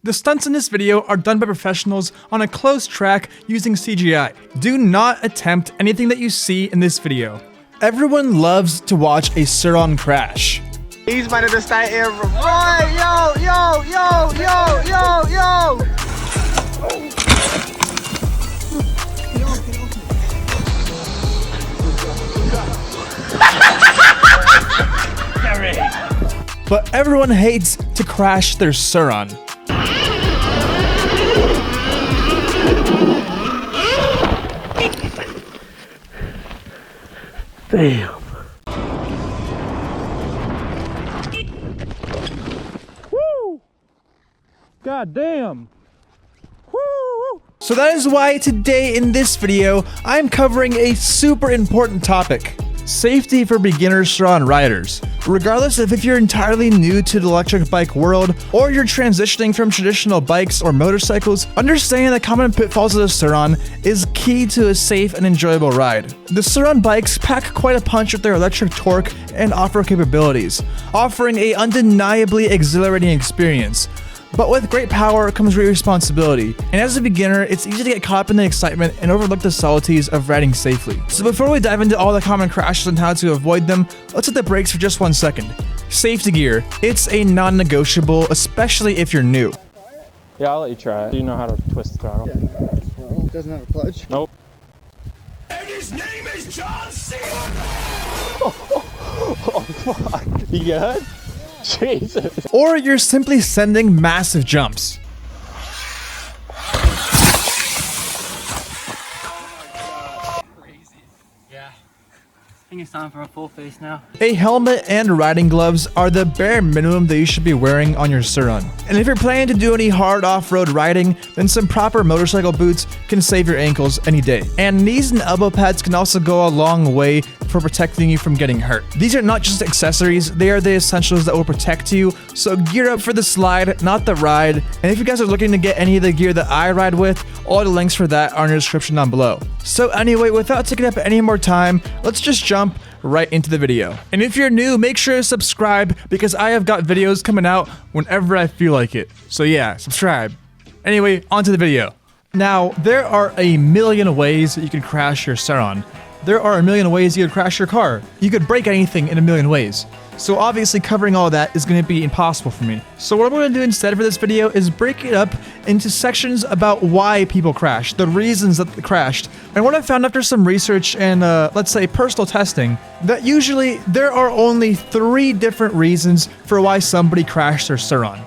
The stunts in this video are done by professionals on a closed track using CGI. Do not attempt anything that you see in this video. Everyone loves to watch a Surron crash. He's about to start here. Right, yo. But everyone hates to crash their Surron. Damn. Woo! God damn. Woo! So that is why today in this video, I'm covering a super important topic. Safety for beginner Surron riders. Regardless of if you're entirely new to the electric bike world or you're transitioning from traditional bikes or motorcycles, understanding the common pitfalls of the Surron is key to a safe and enjoyable ride. The Surron bikes pack quite a punch with their electric torque and off-road capabilities, offering an undeniably exhilarating experience. But with great power comes great responsibility, and as a beginner, it's easy to get caught up in the excitement and overlook the subtleties of riding safely. So before we dive into all the common crashes and how to avoid them, let's hit the brakes for just 1 second. Safety gear. It's a non-negotiable, especially if you're new. Yeah, I'll let you try it. Do you know how to twist the throttle? Yeah, doesn't have a clutch. Nope. And his name is John Cena! Oh, fuck. You good? Jesus. Or you're simply sending massive jumps. I think it's time for a full face now. A helmet and riding gloves are the bare minimum that you should be wearing on your Surron. And if you're planning to do any hard off-road riding, then some proper motorcycle boots can save your ankles any day. And knees and elbow pads can also go a long way for protecting you from getting hurt. These are not just accessories, they are the essentials that will protect you, so gear up for the slide, not the ride. And if you guys are looking to get any of the gear that I ride with, all the links for that are in the description down below. So anyway, without taking up any more time, let's just jump right into the video. And if you're new, make sure to subscribe because I have got videos coming out whenever I feel like it. So yeah, subscribe. Anyway, on to the video. Now, there are a million ways that you can crash your Surron. There are a million ways you could crash your car. You could break anything in a million ways. So obviously covering all that is going to be impossible for me. So what I'm going to do instead for this video is break it up into sections about why people crash, the reasons that they crashed. And what I found after some research and let's say personal testing, that usually there are only 3 different reasons for why somebody crashed their Surron.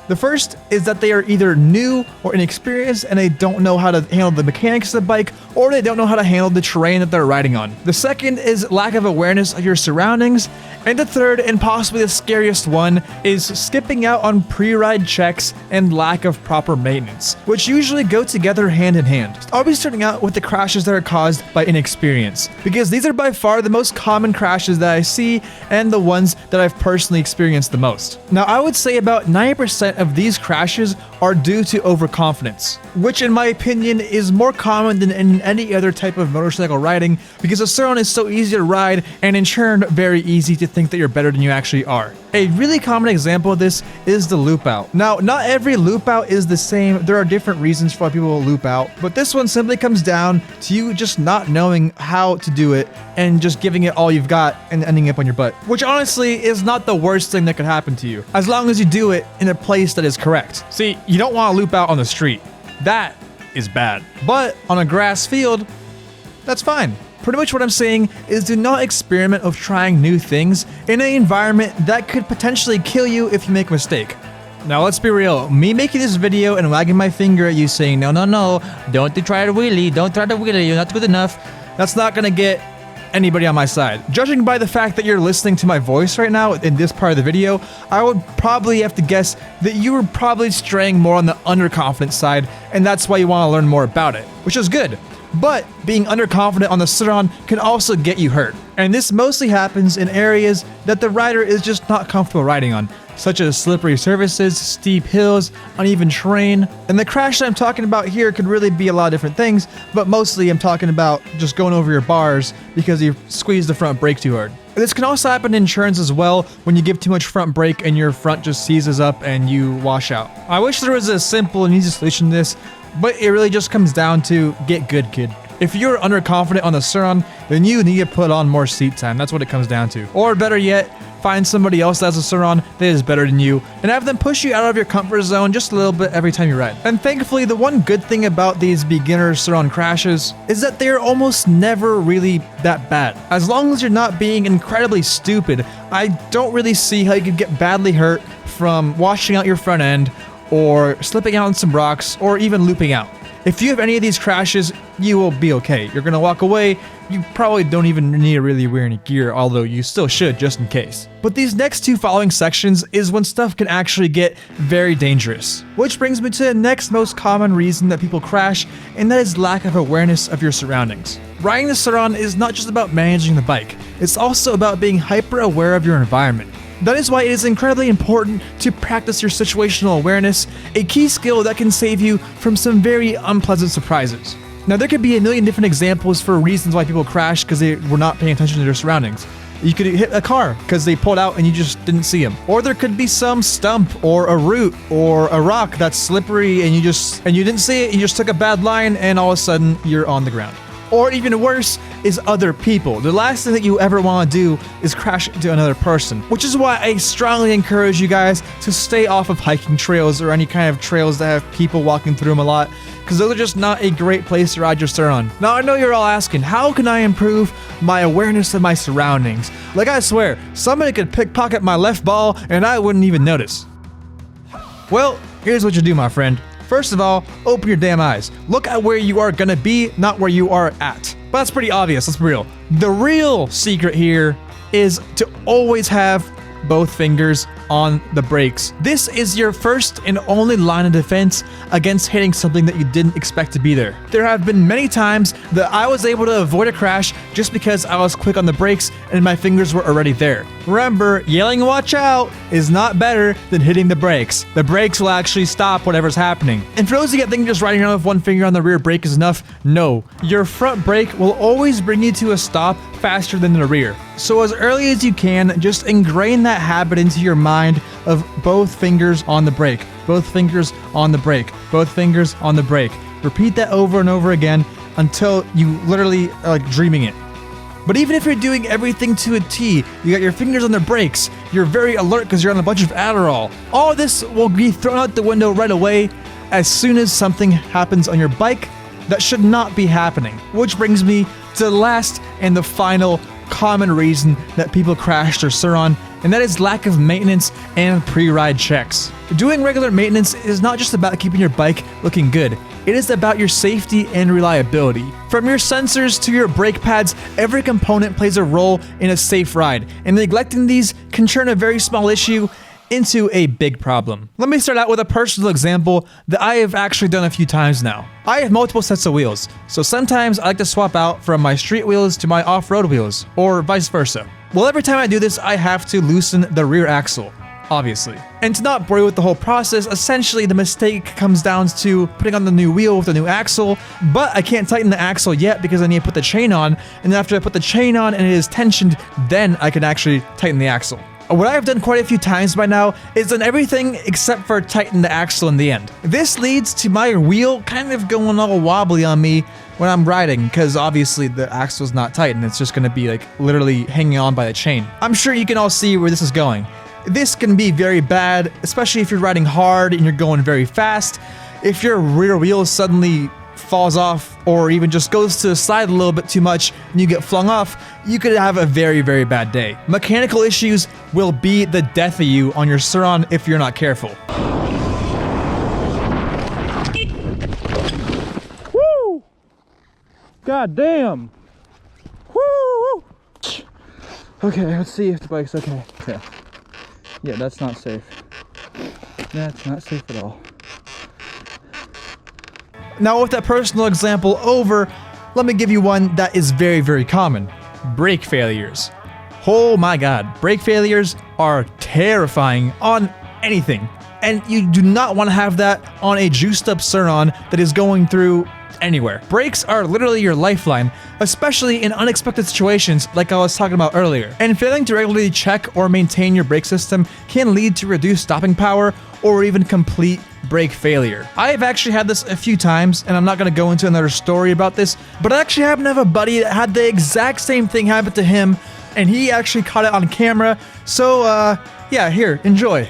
The first is that they are either new or inexperienced and they don't know how to handle the mechanics of the bike, or they don't know how to handle the terrain that they're riding on. The second is lack of awareness of your surroundings. And the third, and possibly the scariest one, is skipping out on pre-ride checks and lack of proper maintenance, which usually go together hand in hand. I'll be starting out with the crashes that are caused by inexperience, because these are by far the most common crashes that I see and the ones that I've personally experienced the most. Now, I would say about 90% of these crashes are due to overconfidence, which in my opinion is more common than in any other type of motorcycle riding, because a Surron is so easy to ride and in turn very easy to think that you're better than you actually are. A really common example of this is the loop out. Now, not every loop out is the same. There are different reasons for why people will loop out, but this one simply comes down to you just not knowing how to do it and just giving it all you've got and ending up on your butt, which honestly is not the worst thing that could happen to you, as long as you do it in a place that is correct. See, you don't want to loop out on the street. That is bad. But on a grass field, that's fine. Pretty much what I'm saying is do not experiment of trying new things in an environment that could potentially kill you if you make a mistake. Now let's be real, me making this video and wagging my finger at you saying, no, don't try to wheelie, don't try to wheelie, you're not good enough, that's not gonna get anybody on my side. Judging by the fact that you're listening to my voice right now in this part of the video, I would probably have to guess that you were probably straying more on the underconfident side, and that's why you want to learn more about it, which is good. But being underconfident on the Surron can also get you hurt. And this mostly happens in areas that the rider is just not comfortable riding on, such as slippery surfaces, steep hills, uneven terrain. And the crash that I'm talking about here could really be a lot of different things, but mostly I'm talking about just going over your bars because you squeezed the front brake too hard. This can also happen in turns as well when you give too much front brake and your front just seizes up and you wash out. I wish there was a simple and easy solution to this, but it really just comes down to get good, kid. If you're underconfident on the Surron, then you need to put on more seat time. That's what it comes down to. Or better yet, find somebody else that has a Surron that is better than you and have them push you out of your comfort zone just a little bit every time you ride. And thankfully, the one good thing about these beginner Surron crashes is that they're almost never really that bad. As long as you're not being incredibly stupid, I don't really see how you could get badly hurt from washing out your front end or slipping out on some rocks or even looping out. If you have any of these crashes, you will be okay. You're gonna walk away. You probably don't even need to really wear any gear, although you still should just in case. But these next two following sections is when stuff can actually get very dangerous. Which brings me to the next most common reason that people crash, and that is lack of awareness of your surroundings. Riding the Surron is not just about managing the bike, it's also about being hyper aware of your environment. That is why it is incredibly important to practice your situational awareness, a key skill that can save you from some very unpleasant surprises. Now, there could be a million different examples for reasons why people crash because they were not paying attention to their surroundings. You could hit a car because they pulled out and you just didn't see them. Or there could be some stump or a root or a rock that's slippery and you didn't see it, you just took a bad line and all of a sudden you're on the ground. Or even worse is other people. The last thing that you ever want to do is crash into another person, which is why I strongly encourage you guys to stay off of hiking trails or any kind of trails that have people walking through them a lot, because those are just not a great place to ride your Surron. Now, I know you're all asking, how can I improve my awareness of my surroundings? Like, I swear, somebody could pickpocket my left ball and I wouldn't even notice. Well, here's what you do, my friend. First of all, open your damn eyes. Look at where you are gonna be, not where you are at. But that's pretty obvious, let's be real. The real secret here is to always have both fingers on the brakes. This is your first and only line of defense against hitting something that you didn't expect to be there. There have been many times that I was able to avoid a crash just because I was quick on the brakes and my fingers were already there. Remember, yelling "watch out" is not better than hitting the brakes. The brakes will actually stop whatever's happening. And for those of you that think just riding around with one finger on the rear brake is enough, no. Your front brake will always bring you to a stop faster than the rear. So as early as you can, just ingrain that habit into your mind of both fingers on the brake, both fingers on the brake, both fingers on the brake. Repeat that over and over again until you literally are like dreaming it. But even if you're doing everything to a T, you got your fingers on the brakes, you're very alert because you're on a bunch of Adderall. All this will be thrown out the window right away as soon as something happens on your bike that should not be happening. Which brings me to the last and the final common reason that people crash their Surron, and that is lack of maintenance and pre-ride checks. Doing regular maintenance is not just about keeping your bike looking good, it is about your safety and reliability. From your sensors to your brake pads, every component plays a role in a safe ride, and neglecting these can turn a very small issue into a big problem. Let me start out with a personal example that I have actually done a few times now. I have multiple sets of wheels, so sometimes I like to swap out from my street wheels to my off-road wheels, or vice versa. Well, every time I do this, I have to loosen the rear axle, obviously. And to not bore you with the whole process, essentially the mistake comes down to putting on the new wheel with the new axle, but I can't tighten the axle yet because I need to put the chain on, and then after I put the chain on and it is tensioned, then I can actually tighten the axle. What I have done quite a few times by now is done everything except for tighten the axle in the end. This leads to my wheel kind of going all wobbly on me when I'm riding, because obviously the axle's not tight and it's just going to be like literally hanging on by the chain. I'm sure you can all see where this is going. This can be very bad, especially if you're riding hard and you're going very fast. If your rear wheel suddenly falls off or even just goes to the side a little bit too much and you get flung off, you could have a very, very bad day. Mechanical issues will be the death of you on your Surron if you're not careful. Woo! God damn! Woo! Okay, let's see if the bike's okay. Yeah, that's not safe. That's not safe at all. Now, with that personal example over, let me give you one that is very, very common. Brake failures. Oh my god, brake failures are terrifying on anything. And you do not want to have that on a juiced up Surron that is going through anywhere. Brakes are literally your lifeline, especially in unexpected situations like I was talking about earlier. And failing to regularly check or maintain your brake system can lead to reduced stopping power or even complete brake failure. I have actually had this a few times, and I'm not going to go into another story about this, but I actually happen to have a buddy that had the exact same thing happen to him, and he actually caught it on camera. So, yeah, here, enjoy.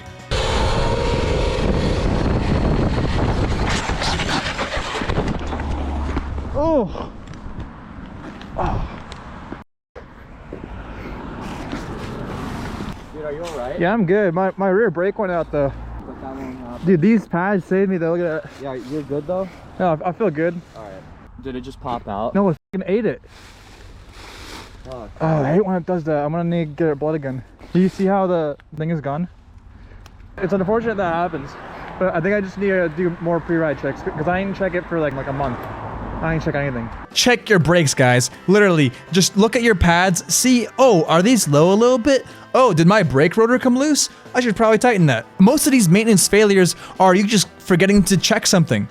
Oh. Dude, are you alright? Yeah, I'm good. My rear brake went out though. But that won't happen. Dude, these pads saved me though. Look at that. Yeah, you're good though? No, I feel good. Alright. Did it just pop out? No, it fucking ate it. Fuck. Oh, I hate when it does that. I'm gonna need to get it blood again. Do you see how the thing is gone? It's unfortunate that happens, but I think I just need to do more pre-ride checks because I didn't check it for like a month. I didn't check anything. Check your brakes, guys. Literally, just look at your pads, see, oh, are these low a little bit? Oh, did my brake rotor come loose? I should probably tighten that. Most of these maintenance failures are you just forgetting to check something.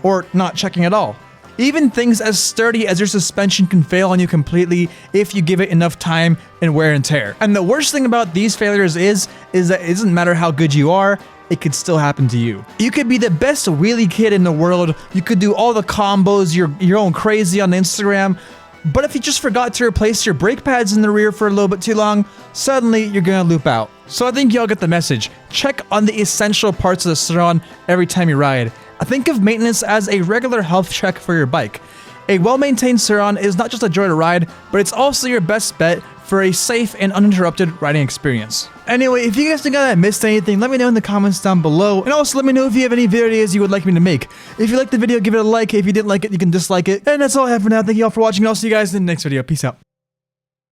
Or not checking at all. Even things as sturdy as your suspension can fail on you completely if you give it enough time and wear and tear. And the worst thing about these failures is that it doesn't matter how good you are, it could still happen to you. You could be the best wheelie kid in the world, you could do all the combos, you're going crazy on Instagram, but if you just forgot to replace your brake pads in the rear for a little bit too long, suddenly you're gonna loop out. So I think y'all get the message. Check on the essential parts of the Surron every time you ride. I think of maintenance as a regular health check for your bike. A well-maintained Surron is not just a joy to ride, but it's also your best bet for a safe and uninterrupted riding experience. Anyway, if you guys think I missed anything, let me know in the comments down below, and also let me know if you have any video ideas you would like me to make. If you liked the video, give it a like. If you didn't like it, you can dislike it. And that's all I have for now. Thank you all for watching, and I'll see you guys in the next video. Peace out.